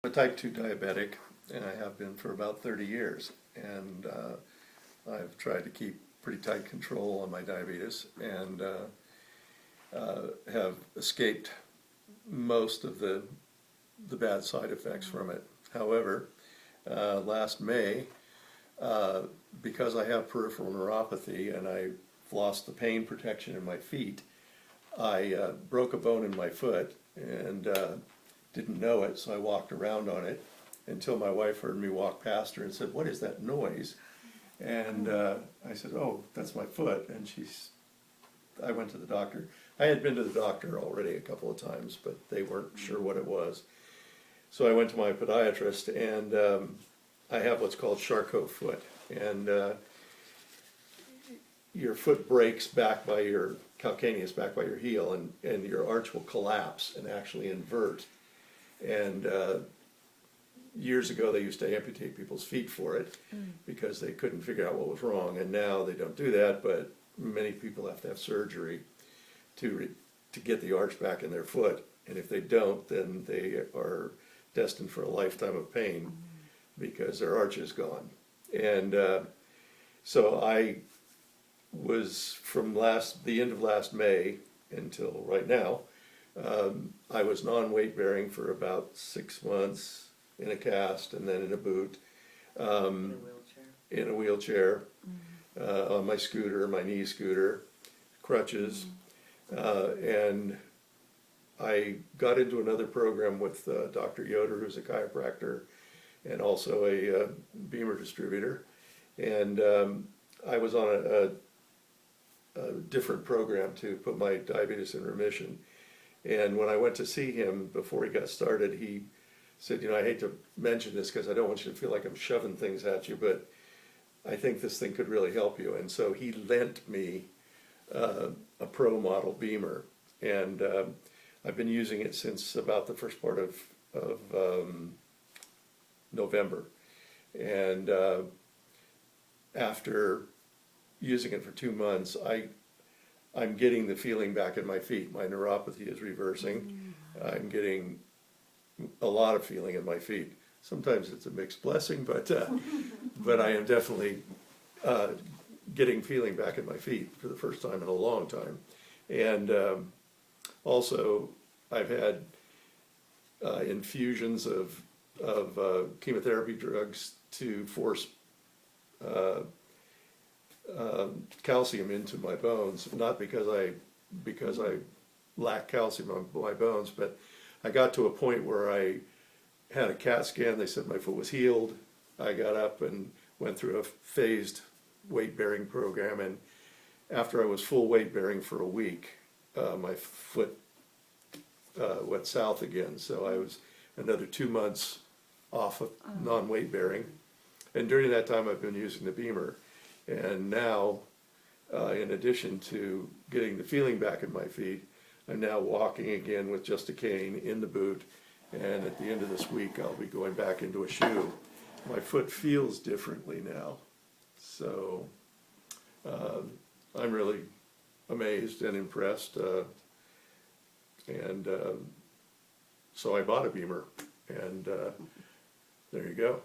I'm a type 2 diabetic, and I have been for about 30 years. And I've tried to keep pretty tight control on my diabetes and have escaped most of the bad side effects from it. However, last May, because I have peripheral neuropathy and I've lost the pain protection in my feet, I broke a bone in my foot and didn't know it, so I walked around on it until my wife heard me walk past her and said, "What is that noise?" And I said, "Oh, that's my foot." And I went to the doctor. I had been to the doctor already a couple of times, but they weren't sure what it was. So I went to my podiatrist, and I have what's called Charcot foot. And your foot breaks back by your calcaneus, back by your heel, and your arch will collapse and actually invert. And years ago they used to amputate people's feet for it because they couldn't figure out what was wrong, and now they don't do that, but many people have to have surgery to get the arch back in their foot, and if they don't, then they are destined for a lifetime of pain because their arch is gone. And so I was, from the end of last May until right now, I was non-weight bearing for about 6 months in a cast and then in a boot, in a wheelchair, on my scooter, my knee scooter, crutches, and I got into another program with Dr. Yoder, who's a chiropractor and also a BEMER distributor, and I was on a different program to put my diabetes in remission. And when I went to see him before he got started, he said, "You know, I hate to mention this because I don't want you to feel like I'm shoving things at you, but I think this thing could really help you." And so he lent me a Pro model BEMER, and I've been using it since about the first part of November. And after using it for 2 months, I'm getting the feeling back in my feet. My neuropathy is reversing. I'm getting a lot of feeling in my feet. Sometimes it's a mixed blessing, but I am definitely getting feeling back in my feet for the first time in a long time. And also, I've had infusions of chemotherapy drugs to force calcium into my bones, not because I lack calcium on my bones, but I got to a point where I had a CAT scan. They said my foot was healed. I got up and went through a phased weight-bearing program, and after I was full weight-bearing for a week, my foot went south again. So I was another 2 months off of non-weight-bearing, and during that time I've been using the BEMER. And now, in addition to getting the feeling back in my feet, I'm now walking again with just a cane in the boot, and at the end of this week I'll be going back into a shoe. My foot feels differently now, so I'm really amazed and impressed, and so I bought a BEMER, and there you go.